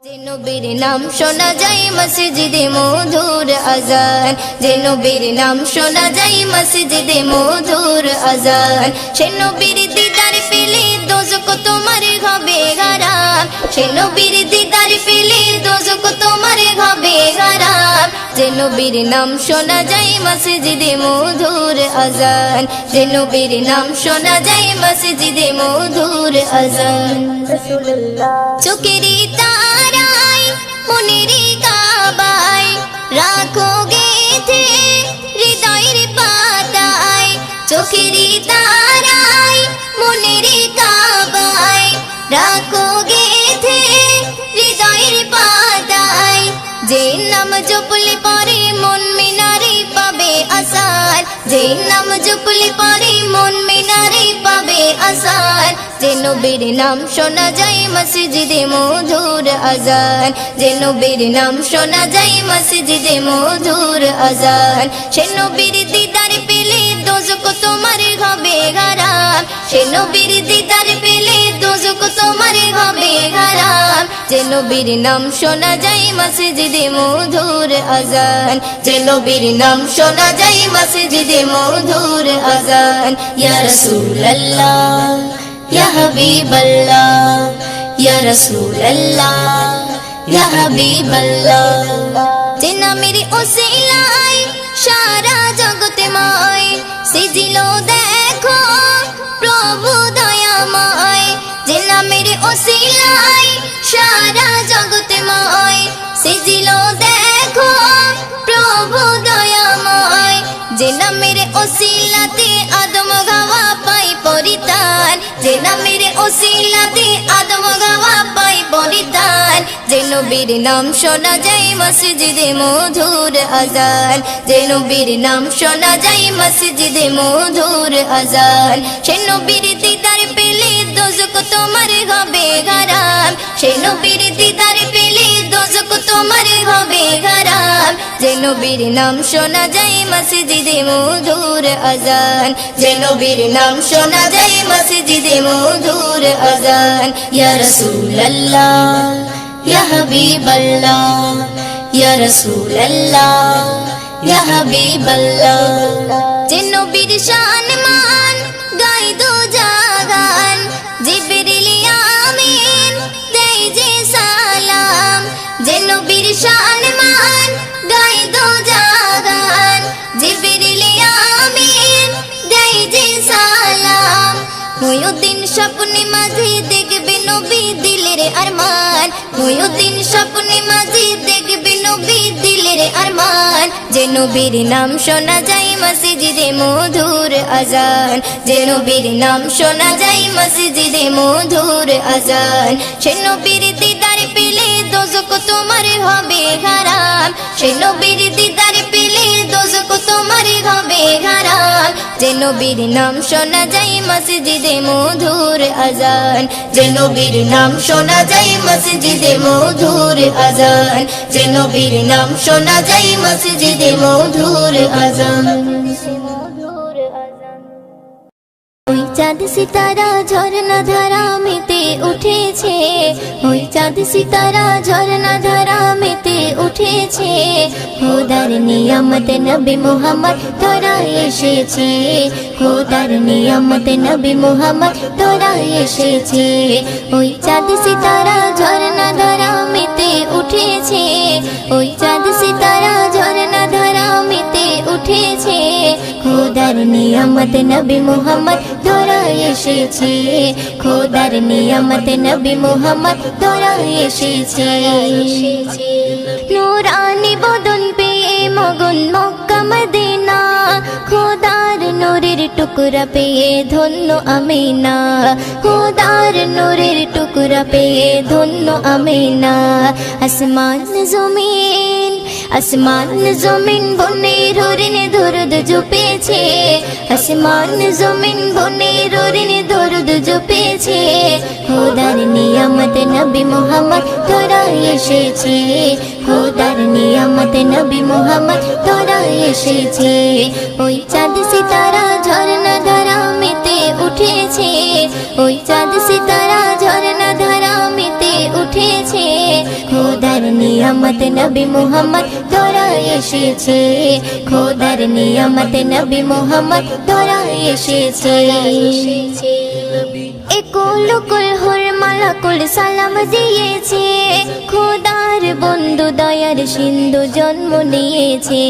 যে নবীর নাম শোনা যায় মসজিদে মধুর আজান, যে নবীর নাম শোনা যায় মসজিদে মধুর আজান। সে নবীর দিদার পেলে দোজখ তোমার হবে হারাম, সে নবীর দিদার পেলে দোজখ তোমার হবে হারাম। যে নবীর নাম শোনা যায় মসজিদে মধুর আজান, যে নবীর নাম শোনা যায় মসজিদে মধুর আজান। চোখেরই তারায় মনেরই কাবায় রাখো গেথে হৃদয়ের পাতায়, চোখেরই তারায় মনেরই কাবায় রাখো গেথে হৃদয়ের পাতায়। যে নাম জপলে পরে মন মিনারে পাবে আসার, যে নাম জপলে পরে মন মিনারে পাবে আসার। যে নবীর নাম শোনা যায় মসজিদে মধুর আজান, যে নবীর নাম শোনা যায় মসজিদে মধুর আজান। সে নবীর দিদার পেলে দোজখ তোমার হবে হারাম, সে নবীর দিদার পেলে দোজখ তোমার হবে হারাম। যে নবীর নাম শোনা যায় মসজিদে মধুর আজান, যে নবীর নাম শোনা যায় মসজিদে মধুর আজান। ইয়া রাসূলুল্লাহ ইয়া হাবিবাল্লাহ, ইয়া রাসূলুল্লাহ ইয়া হাবিবাল্লাহ। যে নামের ওসিলায় সারা জগৎময় সিজিল দেখো প্রভু দয়াময়, যে নামের ওসিলায় সারা জগৎময় সিজিল দেখো প্রভু দয়াময়। যে নামের ওসিলাতে আদম গাওয়া পাই পরিতান, যে নামের ওসিলাতে আদম গাওয়া পাই পরিতান। যে নবীর নাম শোনা যায় মসজিদে মধুর আজান, যে নবীর নাম শোনা যায় মসজিদে মধুর আজান। সে নবীর দিদার পেলে দোজখ তোমার হবে হারাম, সে নবীর দিদার পেলে দোজখ তোমার হবে হারাম। যে নবীর নাম শোনা যায় মসজিদে মধুর আজান, যে নবীর নাম শোনা যায় মসজিদে মধুর আজান। ইয়া রাসূলুল্লাহ ইয়া হাবিবাল্লাহ, ইয়া রাসূলুল্লাহ ইয়া হাবিবাল্লাহ। যে নবীর শান মান গাই দো জাগান, জিবরিল আমিন দেয় যে সালাম। যে নবীর শান মান গাই দো জাগান, জিবরিল আমিন দেয় যে সালাম। মুয়ুদ্দিন স্বপ্নে মাঝে দেখবে নবী দিলের আরমান, মুয়ুদ্দিন স্বপ্নে মাঝে দেখবে নবী দিলের আরমান। যে নবীর নাম শোনা যায় মসজিদে মধুর আজান, যে নবীর নাম শোনা যায় মসজিদে মধুর আজান। সে নবীর দিদার পেলে দোজখ তোমার হবে হারাম, সে নবীর দিদার পেলে দোজখ তোমার হবে হারাম। যে নবীর নাম শোনা যায় মসজিদে মধুর আজান, যে নবীর নাম শোনা যায় মসজিদে মধুর আজান, যে নবীর নাম শোনা যায় মসজিদে মধুর আজান। ওই চাঁদ সিতারা ঝরনা ধারা মেতে উঠেছে, ওই চাঁদ সিতারা ঝরনা ধারা মেতে উঠেছে। খোদার নিয়ামত নবী মুহাম্মদ তোরা এসেছে, খোদার নিয়ামত নবী মুহাম্মদ তোরা এসেছে। ওই চাঁদ সিতারা ঝরনা ধারা মেতে উঠেছে, ওই চাঁদ সিতারা ঝরনা ধারা মেতে উঠেছে। খোদার নিয়ামত নবী মুহাম্মদ তোরা এসেছে, খোদার নিয়ামত নবী মুহাম্মদ তোরা এসেছে। নূরানি বদন পেয়ে মগন মক্কা মদিনা, খোদার নূরের টুকরা পেয়ে ধন্য আমিনা, খোদার নূরের টুকরা পেয়ে ধন্য আমিনা। আসমান জমিন আসমান জমিন বনে রোরিনে দরুদ জপেছে, আসমান জমিন বনে রোরিনে দরুদ জপেছে। খোদার নিয়ামত নবী মুহাম্মদ তোরা এসেছে, খোদার নিয়ামত নবী মুহাম্মদ তোরা এসেছে। ওই চাঁদ সিতারা ঝরনা ধারা মেতে উঠেছে, ওই চাঁদ সিতারা ঝরনা ধারা মেতে উঠেছে। খোদার নিয়ামত নবী মুহাম্মদ তোরা এসেছে, খোদার নিয়ামত নবী মুহাম্মদ তোরা এসেছে। একুল কুল হুর মালাকুল সালাম দিয়েছে, খোদার বন্ধু দয়ার সিন্ধু জন্ম নিয়েছে,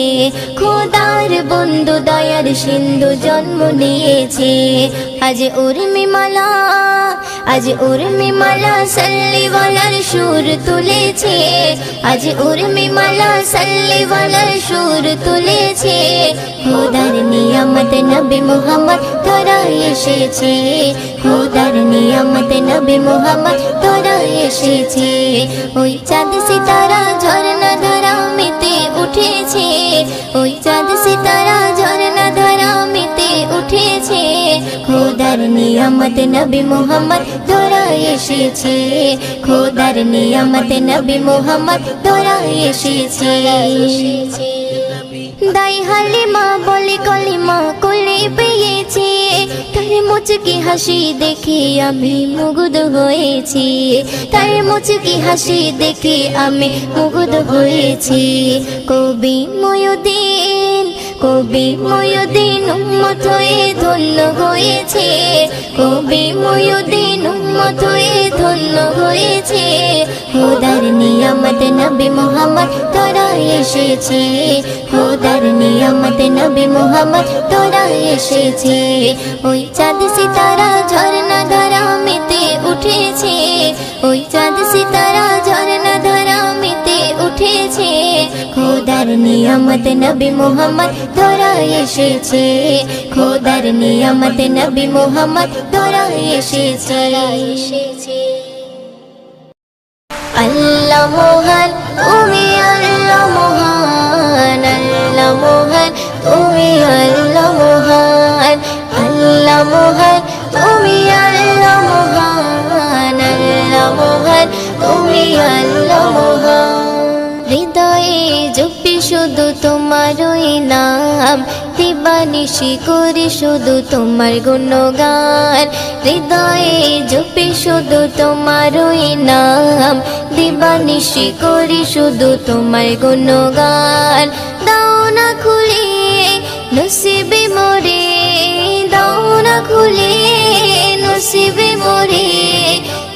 খোদার বন্ধু দয়ার সিন্ধু জন্ম নিয়েছে। আজ উর্মিমালা, আজ উর্মিমালা সাল্লিওয়ালার সুর তুলেছে, আজ উর্মিমালা সাল্লিওয়ালার সুর তুলেছে। খোদার নিয়ামত নবী মুহাম্মদ তোরা এসেছে, খোদার নিয়ামত নবী মুহাম্মদ তোরা এসেছে। ওই চাঁদ সিতারা ঝরনা ধারা মেতে উঠেছে, ওই চাঁদ সিতারা ঝরনা ধারা মেতে উঠেছে। খোদার নিয়ামত নবী মুহাম্মদ তোরা এসেছে, খোদার নিয়ামত নবী মুহাম্মদ তোরা এসেছে। দাই হালিমা বলে কলিমা কোলে পেয়েছে, তার মুচকি হাসি দেখে আমি মুগ্ধ হয়েছি, তার মুচকি হাসি দেখে আমি মুগ্ধ হয়েছি। কবি ময়ুদ্দিন, কবি ময়ুদ্দিন উম্মত হয়ে ধন্য হয়েছে, কবি ময়ুদ্দিন উম্মত হয়ে ধন্য হয়েছে। খোদার নিয়ামত নবী মুহাম্মদ তোরা এসেছে, খোদার নিয়ামত নবী মুহাম্মদ তোরা এসেছে। ওই চাঁদ সিতারা ঝরনা ধারা মেতে উঠেছে, ওই চাঁদ সিতারা ঝরনা ধারা মেতে উঠেছে। খোদার নিয়ামত নবী মুহাম্মদ তোরা এসেছে, খোদার নিয়ামত নবী মুহাম্মদ তোরা এসেছে। আল্লাহ মহান তুমি আল্লাহ মহান, আল্লাহ মহান তুমি আল্লাহ মহান, আল্লাহ মহান তুমি আল্লাহ মহান, আল্লাহ মহান তুমি আল্লাহ মহান। হৃদয়ে জপি শুধু তোমারই নাম, দিবানিশি করি শুধু তোমার গুণগান। হৃদয়ে জপি শুধু তোমারই নাম, দিবানিশি করি শুধু তোমার গুণগান। দাও না খুলে নসিবে মোরে, দাও না খুলে নসিবে মোরে।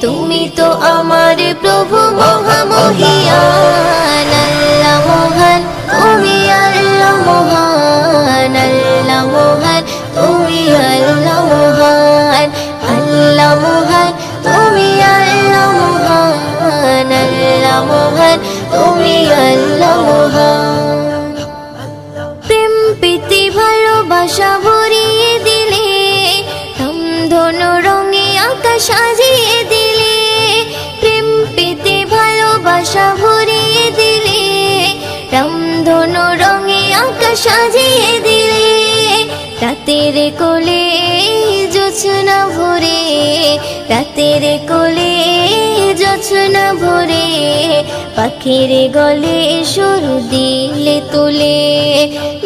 তুমি তো আমার প্রভু মহামহিয়ান, আল্লাহ মহান তুমি আল্লাহ মহান, আল্লাহ মহান তুমি আল্লাহ মহান, আল্লাহ মহান তুমি আল্লাহ মহান, আল্লাহ মহান তুমি আল্লাহ মহান। প্রেম প্রীতি ভালোবাসা ভরিয়ে দিলে, ধনু রঙে আকাশ সাজিয়ে দিলে, প্রেম প্রীতি ভালোবাসা ভরিয়ে দিলে, রামধনু রঙে আকাশ সাজিয়ে দিলে। রাতের কোলে জোছনা ভরে, রাতের কোলে জোছনা ভরে, পাখির গলে সুর দিলে তুলে।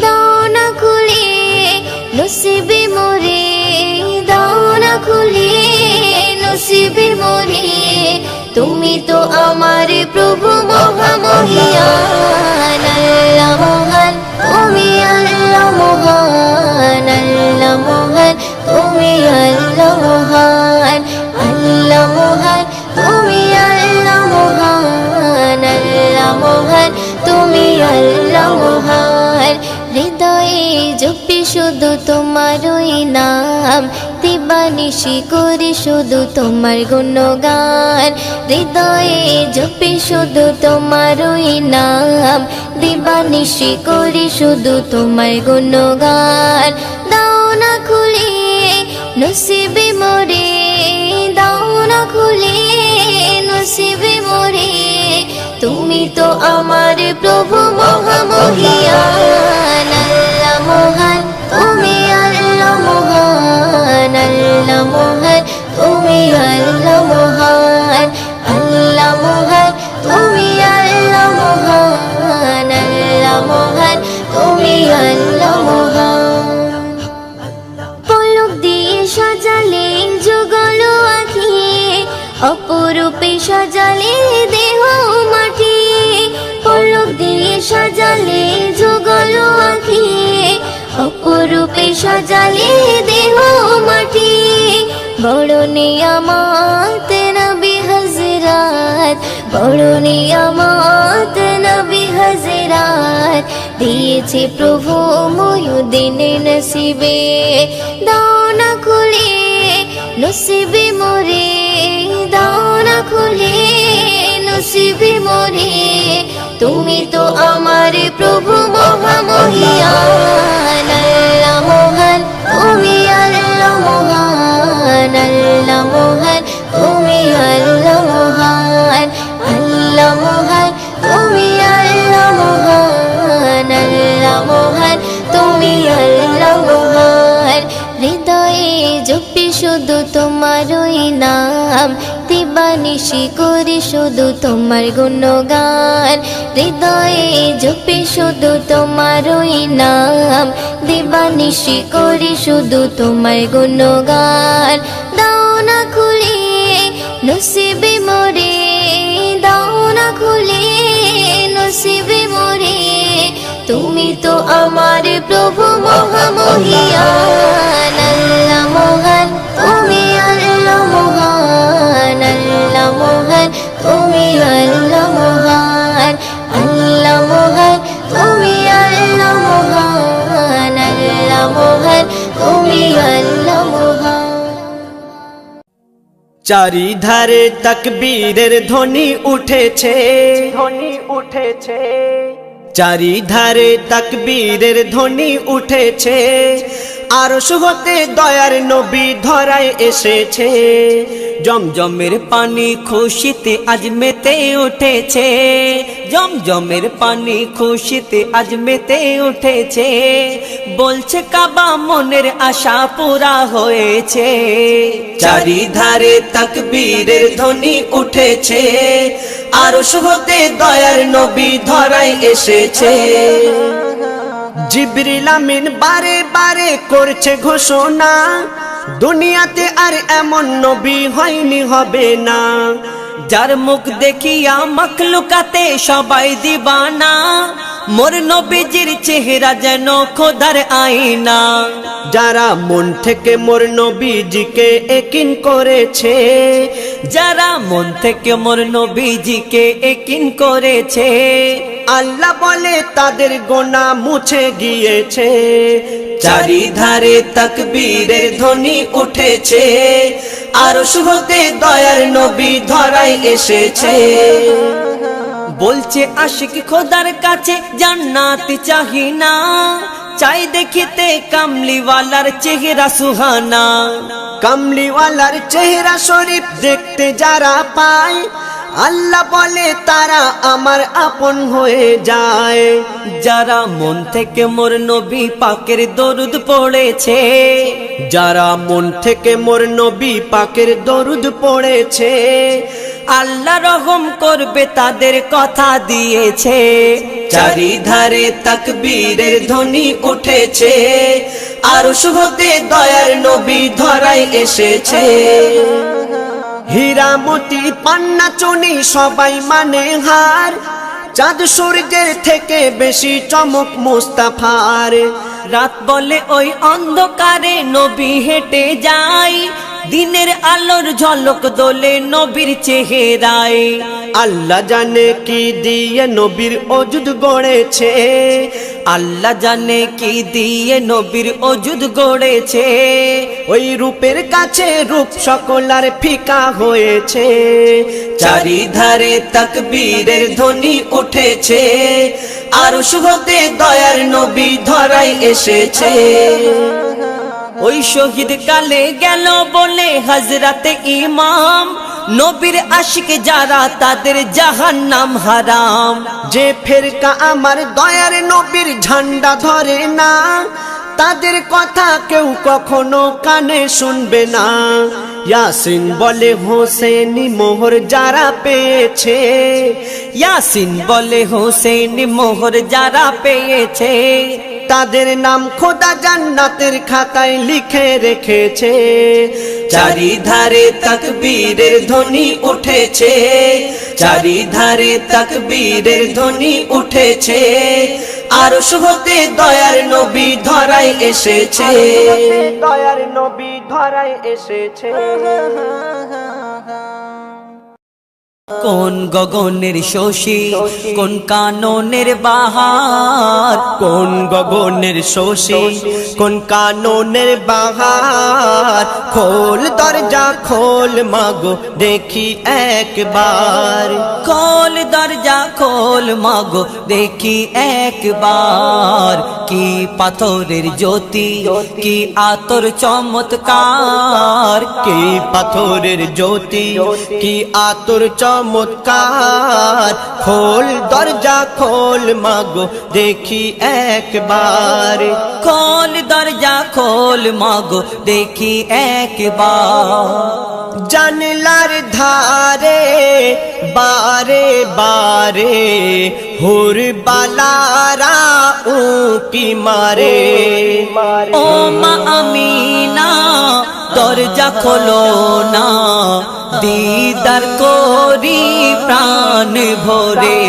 দাও না খুলে নসিবে মোরে, দাও না খুলে নসিবে মোরে। তুমি তো আমার প্রভু মহামহিয়ান, আল্লাহ মহান তুমি আল্লাহ মহান, আল্লাহ মহান তুমি আল্লাহ মহান, আল্লাহ মহান তুমি আল্লাহ মহান, আল্লাহ মহান তুমি আল্লাহ মহান। হৃদয়ে জপি শুধু তোমারই নাম, দিবানিশি করি শুধু তোমার গুণগান। হৃদয়ে জপি শুধু তোমারই নাম, দিবানিশি করি শুধু তোমার গুণগান। দাও না খুলে নসিবে মোরে, দাও না খুলে নসিবে মোরে। তুমি তো আমার প্রভু মহামহিয়ান, আল্লাহ মহান তুমি আল্লাহ মহান, আল্লাহ মহান তুমি আল্লাহ মহান, আল্লাহ মহান তুমি আল্লাহ মহান, আল্লাহ মহান তুমি আল্লাহ মহান। পলক দিয়ে সাজালে যুগল আঁখি, অপরূপে সাজালে দেহ জ্বালিয়ে দেহ মাটি। বড় নিয়ামত নবী হযরত, বড় নিয়ামত নবী হযরত, দিয়েছে প্রভু মুয়ুদ্দিন নসিবে। দাও না খুলে নসিবে মোরে, দাও না খুলে নসিবে মোরে, তুমি তো আমার প্রভু মহামহিয়ান। আল্লাহ মহান, তুমি আল্লাহ মহান, আল্লাহ মহান, তুমি আল্লাহ মহান, আল্লাহ মহান, তুমি আল্লাহ মহান, আল্লাহ মহান, তুমি আল্লাহ মহান। হৃদয়ে জপি শুধু তোমারই নাম, দিবানিশি করি শুধু তোমার গুণগান। হৃদয়ে জপি শুধু তোমারই নাম, দিবানিশি করি শুধু তোমার গুণগান। দাও না খুলে নসিবে মোরে, দাও না খুলে নসিবে মোরে, তুমি তো আমার প্রভু মহামহিয়ান। আল্লাহ মহান, তুমি আল্লাহ মহান, আল্লাহ মহান, তুমি আল্লাহ মহান, আল্লাহ মহান, তুমি আল্লাহ মহান, আল্লাহ মহান, তুমি আল্লাহ মহান। চারিধারে তাকবীরের ধ্বনি উঠেছে, ধ্বনি উঠেছে, চারিধারে তাকবীরের ধ্বনি উঠেছে। আরশ হতে দয়ার নবী ধরায় এসেছে, জমজমের পানি খুশিতে আজ মেতে উঠেছে, জমজমের পানি খুশিতে আজ মেতে উঠেছে। বলছে কাবা মনের আশা পুরা হয়েছে। চারিধারে তাকবীরের ধ্বনি উঠেছে, আরশ হতে দয়ার নবী ধরায় এসেছে। জিবরিল আমিন বারে বারে করছে ঘোষণা, দুনিয়াতে আর এমন নবী হয়নি, হবে না। যার মুখ দেখিয়া মখলুকাতে সবাই দিবানা, মোর নবীজির চেহারা যেন খোদার আয়না। যারা মন থেকে মোর নবীজিকে একিন করেছে, যারা মন থেকে মোর নবীজিকে একিন করেছে, আল্লাহ বলে তাদের গোনা মুছে গিয়েছে। চারিধারে তাকবীরের ধ্বনি উঠেছে, আরশ হতে দয়ার নবী ধরায় এসেছে। বলছে আশিক খোদার কাছে জান্নাত চাহি না, চাই দেখিতে কামলিওয়ালার চেহারা সুহানা। কামলিওয়ালার চেহারা শরীফ দেখতে যারা পায়, আল্লাহ বলে তারা আমার আপন হয়ে যায়। যারা মন থেকে মোর নবী পাকের দরুদ পড়েছে, যারা মন থেকে মোর নবী পাকের দরুদ পড়েছে, আল্লাহ রহম করবে তাদের কথা দিয়েছে। চারিধারে তাকবীরের ধ্বনি উঠেছে, আরশ হতে দয়ার নবী ধরায় এসেছে। হীরা মতি পান্না চুনি সবাই মানে হার, চাঁদ সূর্যের থেকে বেশি চমক মুস্তাফার। রাত বলে ওই অন্ধকারে নবী হেঁটে যায়, দিনের আলোর ঝলক দোলে নবীর চেহারায়। আল্লাহ জানে কি দিয়ে নবীর ওজুদ গড়েছে, আল্লাহ জানে কি দিয়ে নবীর ওজুদ গড়েছে। ওই রূপের কাছে রূপ সকলার ফিকা হয়েছে। চারিধারে তাকবীরের ধ্বনি উঠেছে, আরশ হতে দয়ার নবী ধরায় এসেছে। ওই শহীদ কালে গেল বলে হযরতে ইমাম, নবীর আশিক যারা তাদের জাহান্নাম হারাম। যে ফেরকা আমার দয়ার নবীর ঝান্ডা ধরে না, তাদের কথা কেউ কখনো কানে শুনবে না। ইয়াসিন বলে হোসেনি মোহর যারা পেয়েছে, ইয়াসিন বলে হোসেনি মোহর যারা পেয়েছে, তাদের নাম খোদা জান্নাতের খাতায় লিখে রেখেছে। চারিধারে তাকবীরের ধ্বনি উঠেছে, চারিধারে তাকবীরের ধ্বনি উঠেছে, আরশ হতে দয়ার নবী ধরায় এসেছে, দয়ার নবী ধরায় এসেছে। কোন গগনের শশী, কোন কাননের বাহার, কোন গগনের শশী, কোন কাননের বাহার। খোল দরজা খোল মাগো দেখি একবার, খোল দরজা খোল মাগো দেখি একবার। কি পাথরের জ্যোতি, কি আতর চমৎকার, কি পাথরের জ্যোতি, কি আতর চমৎকার। খোল দরজা খোল মাগো দেখি একবার, খোল দরজা খোল মাগো দেখি একবার। জানলার ধারে বারে বারে হুর বালারা উকি মারে, ও মা আমিনা দরজা খোলো না, দিদার করি প্রাণ ভরে।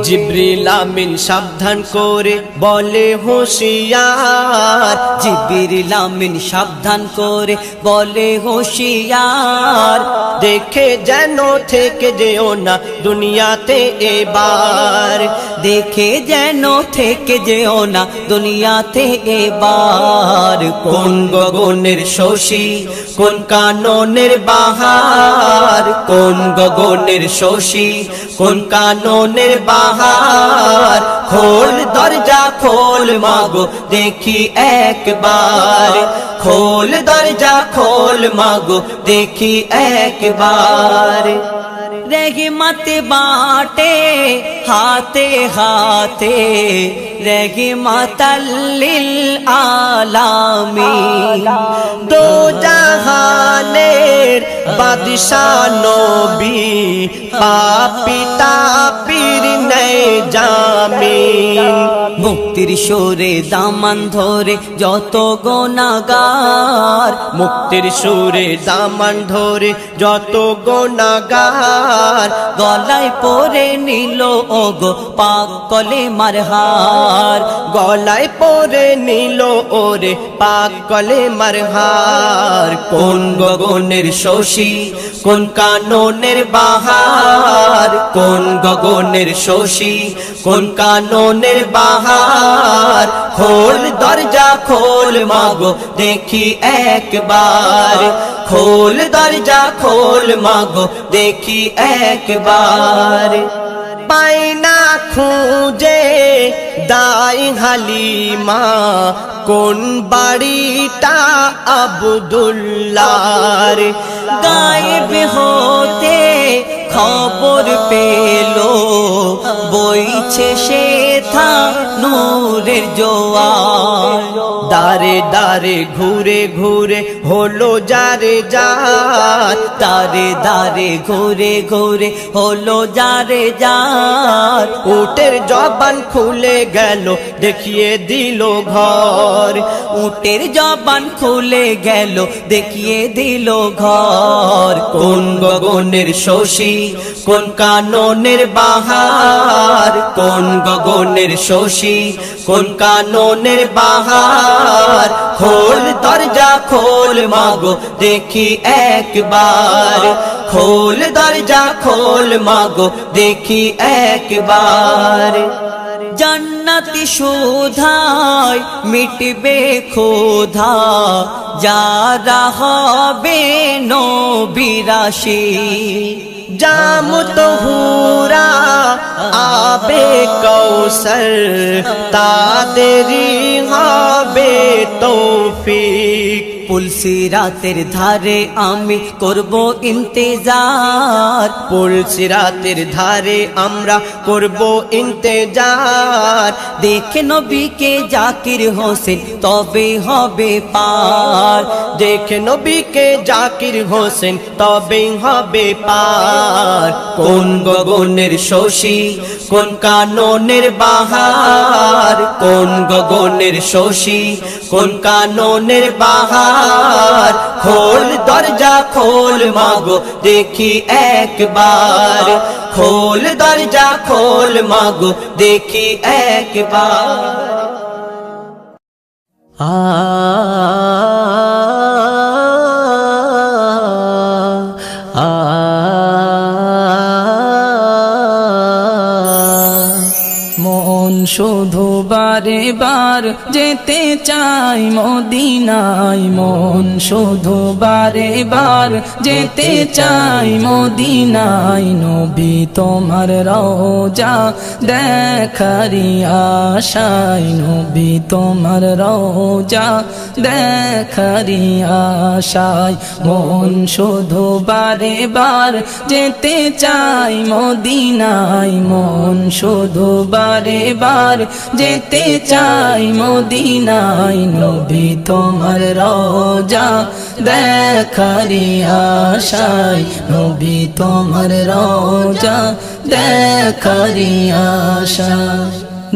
জিবরিল আমিন সাবধান করে বলে হুঁশিয়ার, জিবরিল আমিন সাবধান করে বলে হুঁশিয়ার। দেখে যেন থেকে যেও না দুনিয়াতে এবার, দেখে যেন থেকে যেও না দুনিয়াতে এবার। কোন গগনের শশী, কোন কাননের বাহার, কোন গগনের শশী, কোন কাননের বাহার। খোল দরজা খোল মাগো দেখি একবার, খোল দরজা খোল মাগো দেখি একবার। रहमत बाटे हाथे हाथे रहमत लिल आलामीन दो जहानेर बादशाह नबी पापी तापीर नहीं जामीन মুক্তির সুরে দামান ধরে যত গুনাহগার মুক্তির সুরে দামান ধরে যত গুনাহগার গলায় পরে নিল ওগো পাক কলেমার হার গলায় পরে নিল ওরে পাক কলেমার হার কোন গগনের শশী কোন কাননের বাহার কোন গগনের শশী কোন কাননের বাহার খোল দরজা খোল মাগো দেখি একবার খোল দরজা খোল মাগো দেখি একবার পাইনা খুঁজে দাই হালিমা কোন বাড়িটা আব্দুল্লাহর গায়েব হতে খবর পেলো বইছে শেথা নূরের জোয়ার দারে দারে ঘুরে ঘুরে হলো যারে যার দারে দারে ঘুরে ঘুরে হলো যারে যার উটের জবান খুলে গেল দেখিয়ে দিল ঘর উটের জবান খুলে গেল দেখিয়ে দিল ঘর কোন গগনের শশী কোন কাননের বাহার কোন গগনের শশী কোন কাননের বাহার খোল দরজা খোল মাগো দেখি একবার খোল দরজা খোল মাগো দেখি একবার জান্নাতি সুধায় মিটবে ক্ষুধা যারা হবে নবীরাশি জাম তহুরা আবে কৌসর তাদেরি হবে তৌফিক পুলসিরাতের ধারে আমি করব ইন্তেজার পুলসিরাতের ধারে আমরা করব ইন্তেজার দেখে নবীকে জাকির হোসেন তবে হবে পার দেখে নবীকে জাকির হোসেন তবে হবে পার কোন গগনের শশী কোন কাননের বাহার কোন গগনের শশী কোন কাননের বাহার একবার খোল দরজা খোল মাগো দেখি একবার খোল দরজা খোল মাগো দেখি একবার মন শুধু বারে বার যেতে চাই মদিনায় মন শুধু বারে বার যেতে চাই মদিনায় নবী তোমার রওজা দেখারি আশায় নবী তোমার রওজা দেখারি আশায় মন শুধু বারে বার যেতে চাই মদিনায় মন শুধু বারে বার যেতে চাই মদিনায় নবী তোমার রওজা দেখারি আশায় নবী তোমার রওজা দেখারি আশায়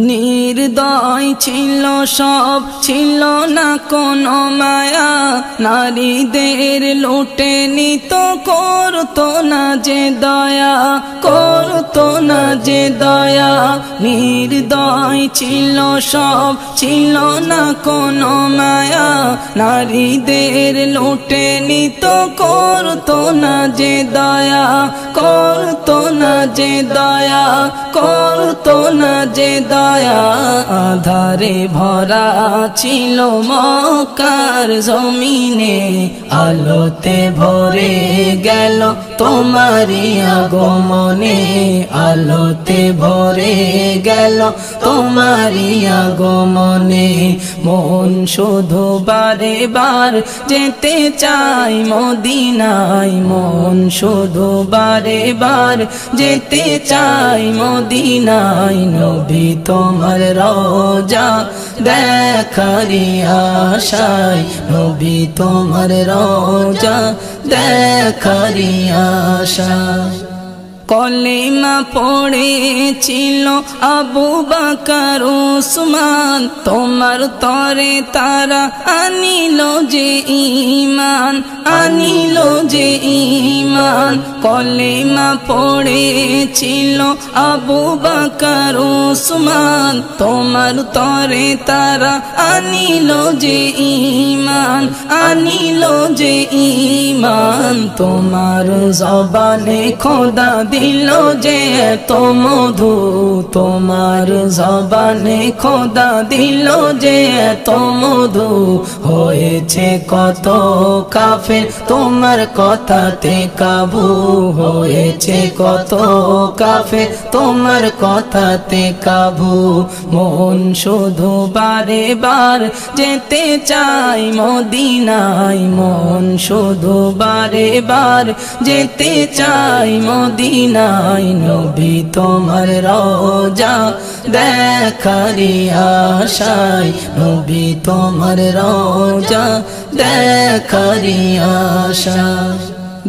নির্দয় ছিল সব ছিল না কোনো মায়া নারীদের লুটে নিত করতো না যে দয়া করতো না যে দয়া নির্দয় ছিল সব ছিল না কোনো মায়া নারীদের লুটে নিত করতো না যে দয়া করতো না যে দয়া করতো না যে দয়া আধারে ভরা ছিল মক্কার জমিনে আলোতে ভরে গেল তোমারি আগমনে আলোতে ভরে গেল তোমারি আগমনে মন শুধু বারে বার যেতে চাই মদিনায় মন শুধু বারে বার যেতে চাই মদিনায় নবী তোমার রওজা দেখারি আশায় নবী তোমার রওজা দেখারি আশায় কলিমা পড়েছিল আবু বকর উসমান তোমার তরে তারা আনিল যে ঈমান আনিল যে ঈমান কলিমা পড়েছিল আবু বকর উসমান তোমার তরে তারা আনিল যে ঈমান আনিল যে ঈমান তোমার জবানে খোদা দিল যে এত মধু তোমার জবানে খোদা দিল যে এত মধু হয়েছে কত কাফের তোমার কথাতে কাবু হয়েছে কত কাফের তোমার কথাতে কাবু মন শুধু বারে বার যেতে চাই মদিনায় মন শুধু বারে বার যেতে চাই মদিনায় নবী তোমার রওজা দেখারি আশায় নবী তোমার রওজা দেখারি আশায়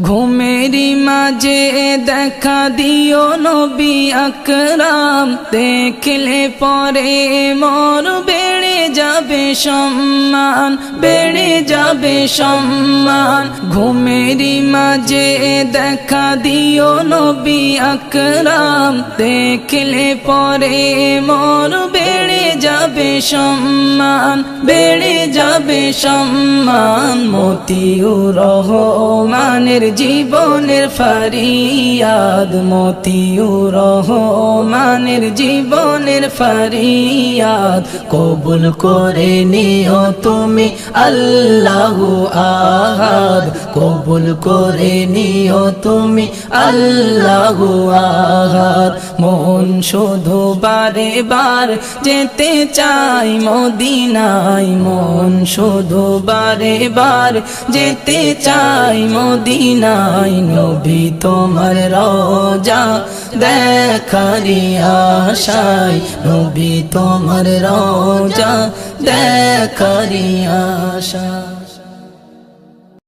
ঘুমেরি মাঝে দেখা দিও নবী আকরাম দেখলে পরে মোর বেড়ে যাবে সম্মান বেড়ে যাবে সম্মান ঘুমেরি মাঝে দেখা দিও নবী আকরাম দেখলে পরে মোর বেড়ে যাবে সম্মান বেড়ে যাবে সম্মান মতিউর রহমানের জীবনের ফরিয়াদ মতিউর রহমানের জীবনের ফরিয়াদ কবুল করে নিও তুমি আল্লাহু আহাদ কবুল করে নিও তুমি আল্লাহু আহাদ মন শুধু বারে বার যেতে চাই মদিনায় মন শুধু বারে বার যেতে চাই মদিনায় নবী তোমার রওজা দেখারি আশায় নবী তোমার রওজা দেখারি আশায়